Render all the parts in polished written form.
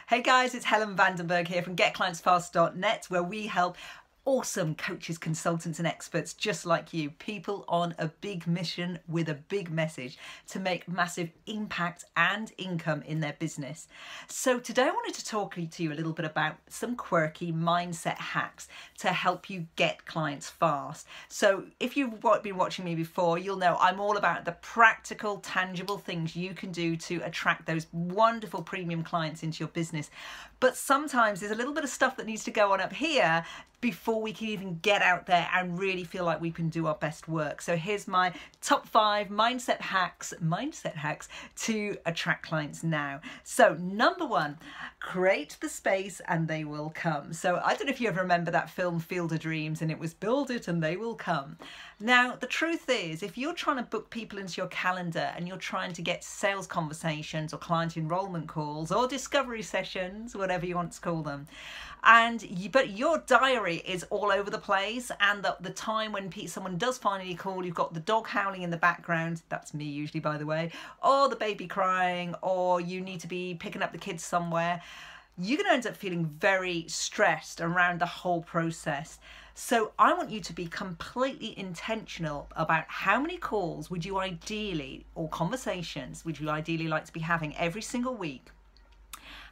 Hey guys, it's Helen Vandenberg here from GetClientsFast.net, where we help awesome coaches, consultants and experts just like you, people on a big mission with a big message to make massive impact and income in their business. So today I wanted to talk to you a little bit about some quirky mindset hacks to help you get clients fast. So if you've been watching me before, you'll know I'm all about the practical, tangible things you can do to attract those wonderful premium clients into your business. But sometimes there's a little bit of stuff that needs to go on up here before we can even get out there and really feel like we can do our best work. So here's my top 5 mindset hacks to attract clients now. So number 1, create the space and they will come. So I don't know if you ever remember that film Field of Dreams, and it was build it and they will come. Now the truth is, if you're trying to book people into your calendar and you're trying to get sales conversations or client enrollment calls or discovery sessions, whatever you want to call them, but your diary is all over the place, and the time when someone does finally call, you've got the dog howling in the background, that's me usually by the way, or the baby crying, or you need to be picking up the kids somewhere, you're going to end up feeling very stressed around the whole process. So I want you to be completely intentional about how many calls would you ideally, or conversations would you ideally like to be having every single week.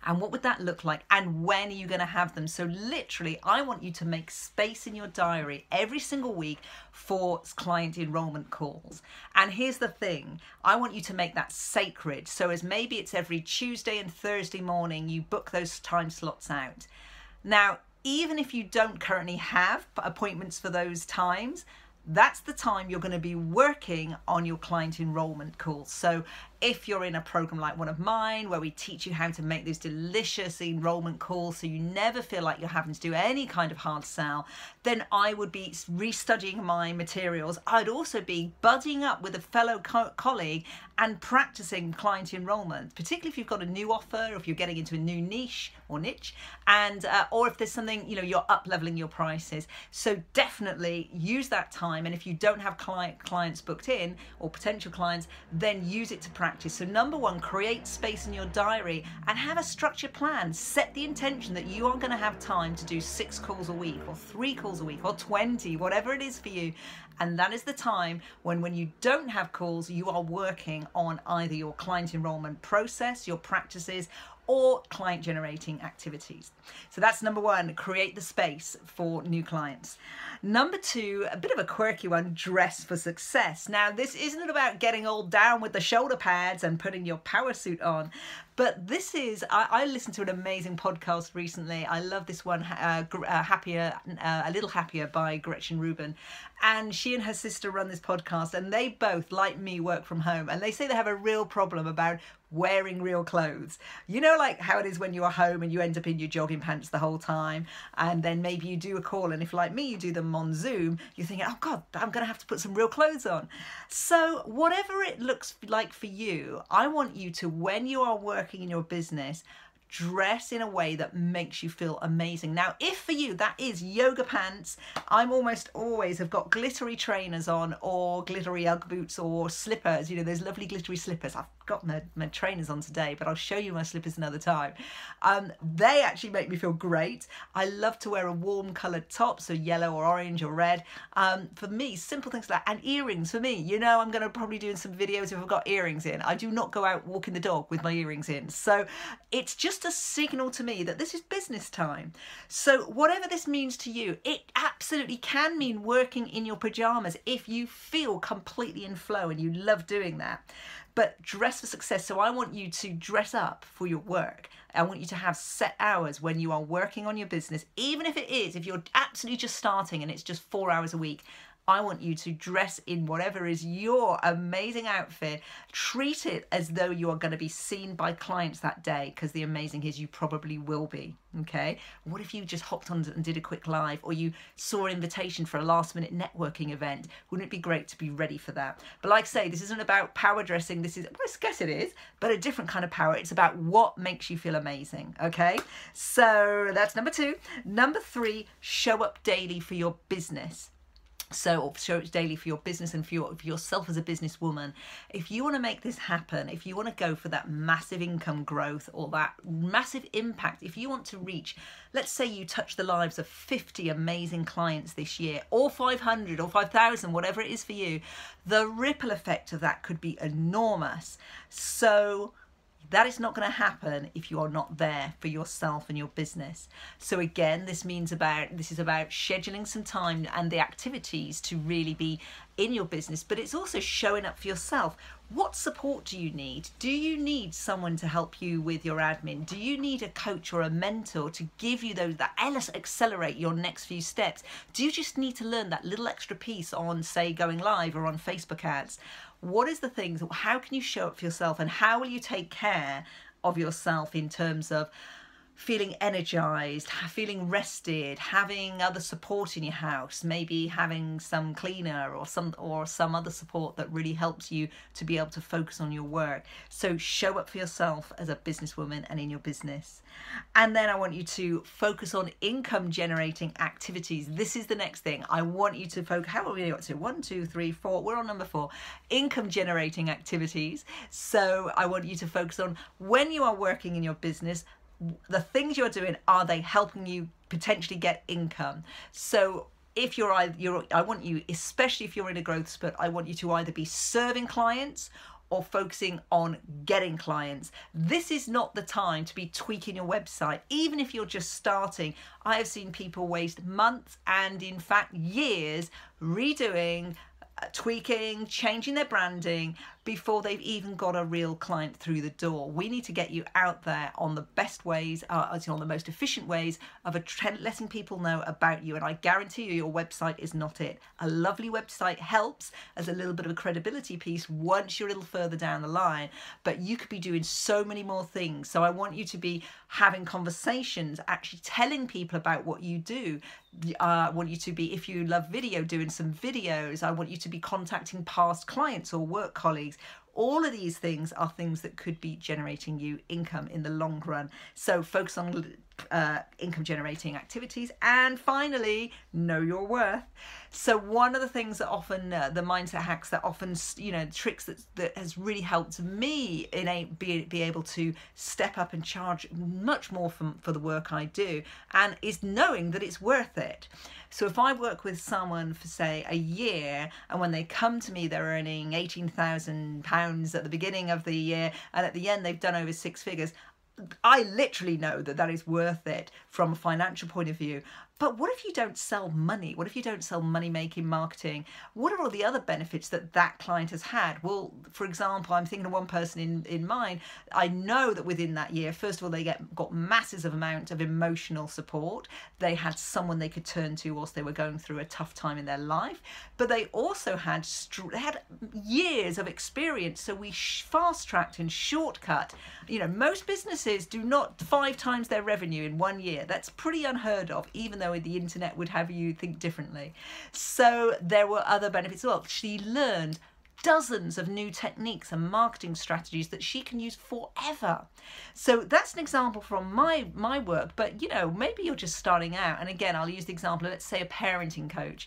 And what would that look like? And when are you going to have them? So literally, I want you to make space in your diary every single week for client enrollment calls. And here's the thing, I want you to make that sacred. So as maybe it's every Tuesday and Thursday morning, you book those time slots out. Now, even if you don't currently have appointments for those times, that's the time you're going to be working on your client enrollment calls. So if you're in a program like one of mine, where we teach you how to make those delicious enrollment calls so you never feel like you're having to do any kind of hard sell, then I would be restudying my materials. I'd also be buddying up with a fellow colleague and practicing client enrollment, particularly if you've got a new offer, or if you're getting into a new niche, and or if there's something, you're up leveling your prices. So definitely use that time. And if you don't have clients booked in, or potential clients, then use it to practice. So number 1, create space in your diary and have a structured plan. Set the intention that you are going to have time to do 6 calls a week, or 3 calls a week, or 20, whatever it is for you. And that is the time when you don't have calls, you are working on either your client enrollment process, your practices, or client generating activities. So that's number 1, create the space for new clients. Number 2, a bit of a quirky one, dress for success. Now this isn't about getting all down with the shoulder pads and putting your power suit on, but this is, I listened to an amazing podcast recently. I love this one, A Little Happier by Gretchen Rubin. And she and her sister run this podcast, and they both, like me, work from home. And they say they have a real problem about wearing real clothes. You know, like how it is when you are home and you end up in your jogging pants the whole time, and then maybe you do a call, and if like me you do them on Zoom, you're thinking, oh God, I'm gonna have to put some real clothes on. So whatever it looks like for you, I want you to, when you are working in your business, dress in a way that makes you feel amazing. Now, if for you that is yoga pants, I'm almost always have got glittery trainers on, or glittery Ugg boots, or slippers, those lovely glittery slippers. I've got my trainers on today, but I'll show you my slippers another time. They actually make me feel great. I love to wear a warm coloured top, so yellow or orange or red. For me, simple things like that. And earrings for me, I'm going to probably do some videos if I've got earrings in. I do not go out walking the dog with my earrings in. So it's just a signal to me that this is business time. So whatever this means to you, it absolutely can mean working in your pajamas if you feel completely in flow and you love doing that. But dress for success. So I want you to dress up for your work. I want you to have set hours when you are working on your business, even if you're absolutely just starting and it's just 4 hours a week. I want you to dress in whatever is your amazing outfit. Treat it as though you are going to be seen by clients that day, because the amazing is you probably will be. Okay, what if you just hopped on and did a quick live, or you saw an invitation for a last minute networking event? Wouldn't it be great to be ready for that? But like I say, this isn't about power dressing. This is, well, I guess it is, but a different kind of power. It's about what makes you feel amazing. Okay, so that's number 2. Number 3, show up daily for your business. So, or show it daily for your business and for yourself as a businesswoman. If you want to make this happen, if you want to go for that massive income growth or that massive impact, if you want to reach, let's say you touch the lives of 50 amazing clients this year, or 500 or 5,000, whatever it is for you, the ripple effect of that could be enormous. So that is not going to happen if you are not there for yourself and your business. So again, this is about scheduling some time and the activities to really be in your business, but it's also showing up for yourself. What support do you need? Do you need someone to help you with your admin? Do you need a coach or a mentor to give you that accelerate your next few steps? Do you just need to learn that little extra piece on, say, going live or on Facebook ads? What is the things, how can you show up for yourself, and how will you take care of yourself in terms of feeling energized, feeling rested, having other support in your house, maybe having some cleaner or some other support that really helps you to be able to focus on your work. So show up for yourself as a businesswoman and in your business. And then I want you to focus on income generating activities. This is the next thing. I want you to focus, how are we got to? 1, 2, 3, 4, we're on number 4, income generating activities. So I want you to focus on when you are working in your business, the things you're doing, are they helping you potentially get income? So if I want you, especially if you're in a growth spurt, I want you to either be serving clients or focusing on getting clients. This is not the time to be tweaking your website. Even if you're just starting, I have seen people waste months and in fact years redoing, tweaking, changing their branding before they've even got a real client through the door. We need to get you out there on the best ways, on the most efficient ways of letting people know about you. And I guarantee you, your website is not it. A lovely website helps as a little bit of a credibility piece once you're a little further down the line, but you could be doing so many more things. So I want you to be having conversations, actually telling people about what you do. I want you to be, if you love video, doing some videos. I want you to be contacting past clients or work colleagues. All of these things are things that could be generating you income in the long run. So focus on income generating activities. And finally, know your worth. So one of the things that often, the mindset hacks that often, tricks that has really helped me be able to step up and charge much more for the work I do, and is knowing that it's worth it. So if I work with someone for, say, a year, and when they come to me, they're earning £18,000 at the beginning of the year, and at the end they've done over 6 figures, I literally know that is worth it from a financial point of view. But what if you don't sell money? What if you don't sell money-making marketing? What are all the other benefits that client has had? Well, for example, I'm thinking of one person in mind. I know that within that year, first of all, they got massive amount of emotional support. They had someone they could turn to whilst they were going through a tough time in their life. But they also had years of experience. So we fast-tracked and shortcut. Most businesses do not 5 times their revenue in 1 year. That's pretty unheard of, even though the internet would have you think differently. So there were other benefits as well. She learned dozens of new techniques and marketing strategies that she can use forever. So that's an example from my work. But maybe you're just starting out, and again, I'll use the example of, let's say, a parenting coach.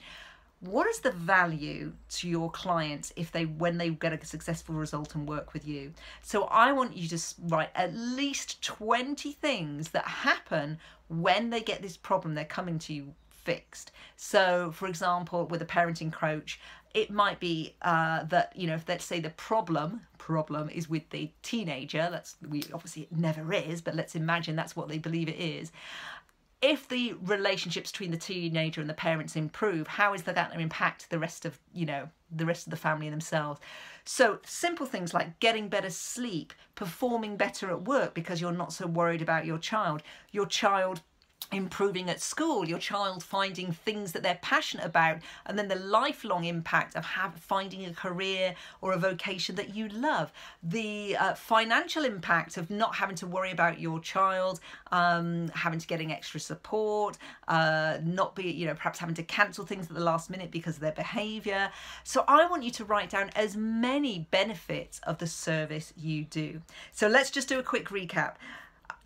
What is the value to your clients when they get a successful result and work with you? So I want you to write at least 20 things that happen when they get this problem they're coming to you fixed. So for example, with a parenting coach, it might be that, if let's say the problem is with the teenager, obviously it never is, but let's imagine that's what they believe it is. If the relationships between the teenager and the parents improve, how is that going to impact the rest of the family and themselves? So simple things like getting better sleep, performing better at work because you're not so worried about your child improving at school, your child finding things that they're passionate about, and then the lifelong impact of finding a career or a vocation that you love, the financial impact of not having to worry about your child having to getting extra support, perhaps having to cancel things at the last minute because of their behavior. So I want you to write down as many benefits of the service you do. So let's just do a quick recap.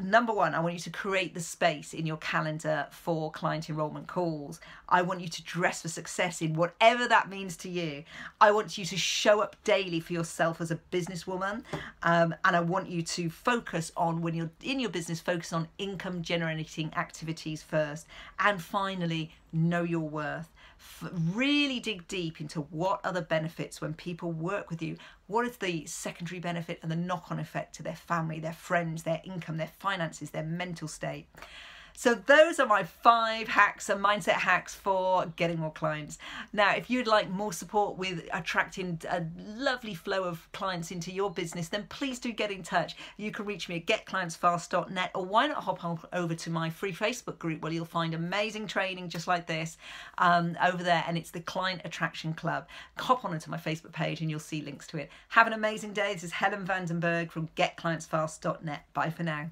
Number one, I want you to create the space in your calendar for client enrollment calls. I want you to dress for success in whatever that means to you. I want you to show up daily for yourself as a businesswoman. And I want you to focus on, when you're in your business, focus on income generating activities first. And finally, know your worth. Really dig deep into what are the benefits when people work with you. What is the secondary benefit and the knock-on effect to their family, their friends, their income, their finances, their mental state. So those are my 5 hacks and mindset hacks for getting more clients. Now, if you'd like more support with attracting a lovely flow of clients into your business, then please do get in touch. You can reach me at getclientsfast.net, or why not hop on over to my free Facebook group where you'll find amazing training just like this over there, and it's the Client Attraction Club. Hop on into my Facebook page and you'll see links to it. Have an amazing day. This is Helen Vandenberg from getclientsfast.net. Bye for now.